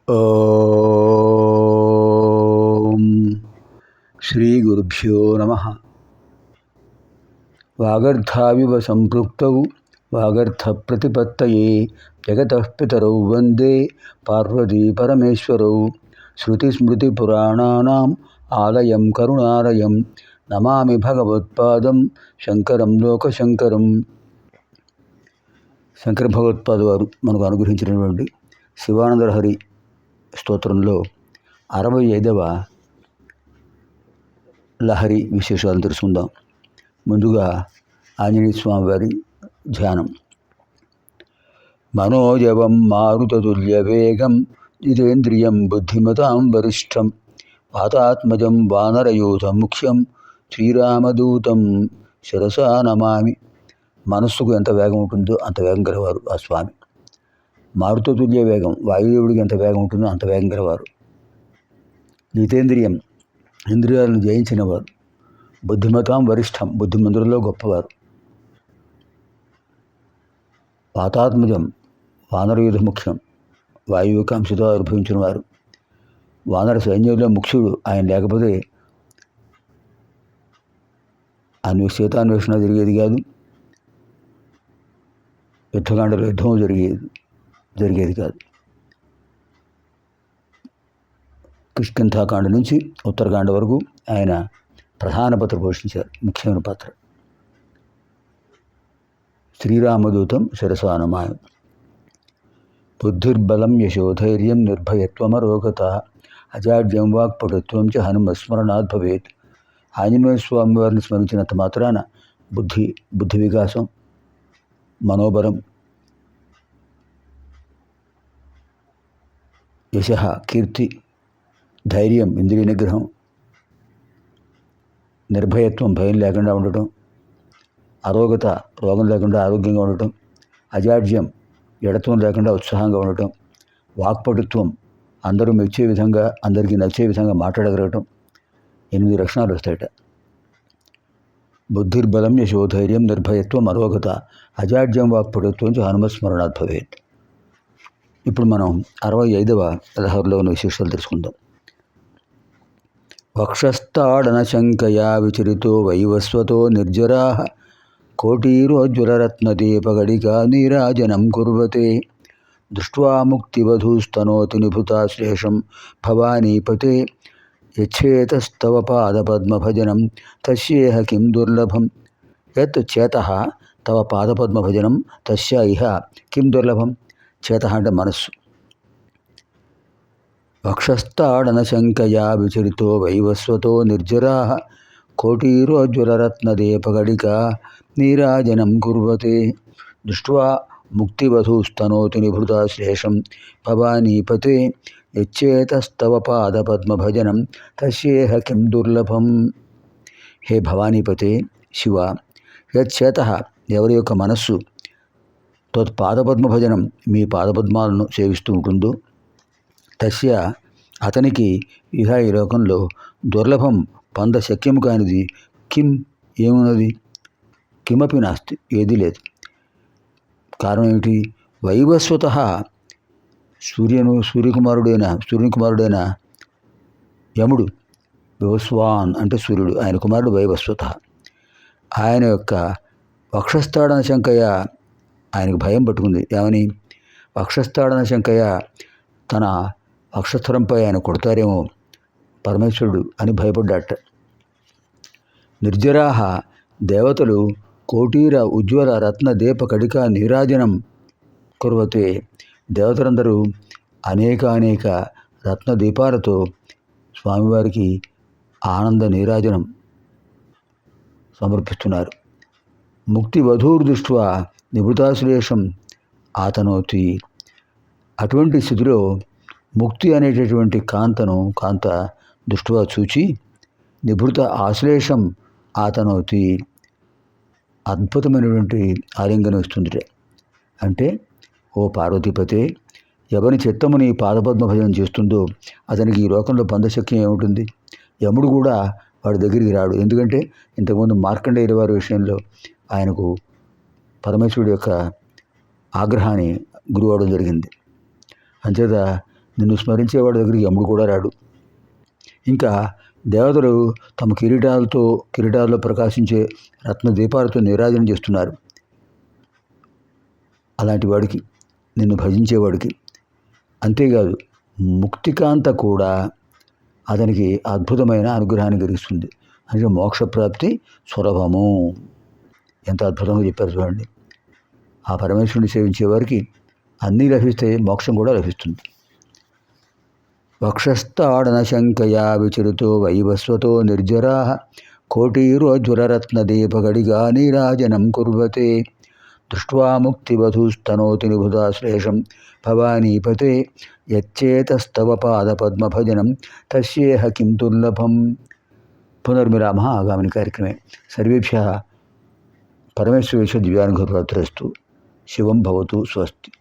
ఓం శ్రీ గురుభ్యో నమః. వాగర్థావివ సంపృక్తౌ వాగర్థ ప్రతిపత్తయే జగతః పితరౌ వందే పార్వతీ పరమేశ్వరౌ. శృతిస్మృతిపురాణానాం ఆలయం కరుణాలయం నమామి భగవత్పాదం శంకరం లోకశంకరం. శంకర భగవత్పాద వారు మనకు అనుగ్రహించినటువంటి శివానందలహరి స్తోత్రంలో 65వ లహరి విశేషాలు తెలుసుకుందాం. ముందుగా ఆంజనేయ స్వామి వారి ధ్యానం. మనోజవం మారుతతుల్య వేగం జితేంద్రియం బుద్ధిమతాం వరిష్టం వాతాత్మజం వానరయూథ ముఖ్యం శ్రీరామదూతం శిరసా నమామి. మనస్సుకు ఎంత వేగం ఉంటుందో అంత వేగం గలవారు ఆ స్వామి. మారుతతుల్య వేగం, వాయుదేవుడికి ఎంత వేగం ఉంటుందో అంత వేగం గలవారు. జితేంద్రియం, ఇంద్రియాలను జయించినవారు. బుద్ధిమతాం వరిష్టం, బుద్ధిమంతులలో గొప్పవారు. వాతాత్మజం, వానరయూథ ముఖ్యం, వాయువుక అంశతో అనుభవించిన వారు. వానర సైన్యంలో ముఖ్యుడు ఆయన లేకపోతే సీతాన్వేషణ జరిగేది కాదు, యుద్ధకాండలో యుద్ధం జరిగేది కాదు. కిష్కింధాకాండ నుంచి ఉత్తరకాండ వరకు ఆయన ప్రధాన పాత్ర పోషించారు, ముఖ్యమైన పాత్ర. శ్రీరామదూతం శిరసా నమామి. బుద్ధిర్బలం యశోధైర్యం నిర్భయత్వమరోగత అజాడ్యం వాక్పటుత్వం చ హనుమస్మరణాత్ భవేత్. ఆంజనేయ స్వామి వారిని స్మరించినంత మాత్రాన బుద్ధి వికాసం, మనోబలం, యశ కీర్తి, ధైర్యం ఇంద్రియ నిగ్రహం, నిర్భయత్వం భయం లేకుండా ఉండటం, అరోగత రోగం లేకుండా ఆరోగ్యంగా ఉండటం, అజాడ్యం ఎడత్వం లేకుండా ఉత్సాహంగా ఉండటం, వాక్పటుత్వం అందరూ మెచ్చే విధంగా అందరికీ నచ్చే విధంగా మాట్లాడగలగటం, 8 లక్షణాలు వస్తాయట. బుద్ధిర్బలం యశోధైర్యం నిర్భయత్వం అరోగత అజాడ్యం వాక్పటుత్వం చ హనుమస్మరణాత్ భవేత్. ఇప్పుడు మనం 65వ లహరిలో ఉన్న విశేషాలు తెలుసుకుందాం. వక్షస్థాడన శంకయా విచరితో వైవస్వతో నిర్జరా కోటీరోజ్వలరత్నదీపగడికా నీరాజనం కుర్వతే దృష్ట్వా ముక్తివధూస్తనోతి నిభృతాశ్లేషం భవానీపతే యచ్చేతస్తవ పాదపద్మభజనం తస్యేహ కిం దుర్లభం. యత్ చేతః తవ పాదపద్మభజనం తస్య ఇహ కిం దుర్లభం. చేత అంటే మనస్సు. వక్షస్థాడన శంకయా విచరితో వైవస్వతో నిర్జరా కోటీరోజ్వలరత్నదీపగడికా నీరాజనం కుర్వతే దృష్ట్వా ముక్తివధూస్తనోతి నిభృతాశ్లేషం భవానీపతే యచ్చేతస్తవ పాదపద్మభజనం తస్యేహ కిం దుర్లభం. హే భవానీపతే శివ, యచ్చేతః ఎవరి యొక్క మనస్సు పాదపద్మభజనం మీ పాదపద్మాలను సేవిస్తూ ఉంటుందో తస్య అతనికి ఇహ ఈ లోకంలో దుర్లభం పొంద శక్యము కానిది కిం ఏమున్నది, కిమపి నాస్తి ఏదీ లేదు. కారణం ఏమిటి? వైవస్వత సూర్యుని కుమారుడైన యముడు, వివస్వాన్ అంటే సూర్యుడు, ఆయన కుమారుడు వైవస్వత. ఆయన యొక్క వక్షస్థాడన శంకయ్య, ఆయనకు భయం పట్టుకుంది. ఏమని? వక్షస్థాడన శంకయ్య తన వక్షస్థలంపై ఆయన కొడతారేమో పరమేశ్వరుడు అని భయపడ్డాట. నిర్జరాహ దేవతలు కోటీర ఉజ్వల రత్న దీప కడిక నీరాజనం కుర్వతే. దేవతలందరూ అనేక రత్న దీపాలతో స్వామివారికి ఆనంద నీరాజనం సమర్పిస్తున్నారు. ముక్తి వధూర్ దృష్ట్వా నిభృతాశ్లేషం ఆతనోతి. అటువంటి స్థితిలో ముక్తి అనేటటువంటి కాంత దృష్ట్వా చూచి నిభృత ఆశ్లేషం ఆతనోతి, అద్భుతమైనటువంటి ఆలింగనం ఇస్తుంది. అంటే ఓ పార్వతీపతే, ఎవరి చిత్తము నీ పాదపద్మ భజన చేస్తుందో అతనికి ఈ లోకంలో బంధశక్యం ఏముంటుంది? యముడు కూడా వాడి దగ్గరికి రాడు. ఎందుకంటే ఇంతకుముందు మార్కండేయుల వారి విషయంలో ఆయనకు పరమేశ్వరుడు యొక్క ఆగ్రహాన్ని గురివడం జరిగింది. అంచేత నిన్ను స్మరించేవాడి దగ్గరికి యముడు కూడా రాడు. ఇంకా దేవతలు తమ కిరీటాల్లో ప్రకాశించే రత్న దీపాలతో నీరాజనం చేస్తున్నారు. అలాంటి వాడికి, నిన్ను భజించేవాడికి. అంతేకాదు ముక్తికాంత కూడా అతనికి అద్భుతమైన అనుగ్రహాన్ని కలిగిస్తుంది. అంటే మోక్షప్రాప్తి సులభము. ఎంత అద్భుతంగా చెప్పారు చూడండి. ఆ పరమేశ్వరుని సేవించే వారికి అన్నీ లభిస్తాయి, మోక్షం కూడా లభిస్తుంది. వక్షస్థాడన శంకయా విచరుతో వైవస్వతో నిర్జరా కోటీరోజ్వలరత్నదీపగడిగా నీరాజనం కుర్వతే దృష్ట్వా ముక్తివధూస్తనోతి నిబుధాశ్లేషం భవానీపతే యచ్చేతస్తవ పాదపద్మభజనం తస్యేహ కిం దుర్లభం. పునర్మిలామः ఆగామిని కార్యక్రమే. సర్వేభ్యः పరమేశ్వరేశ్వర దివ్యానుగ్రహప్రాప్తిరస్తు. శివం భవతు. స్వస్తి.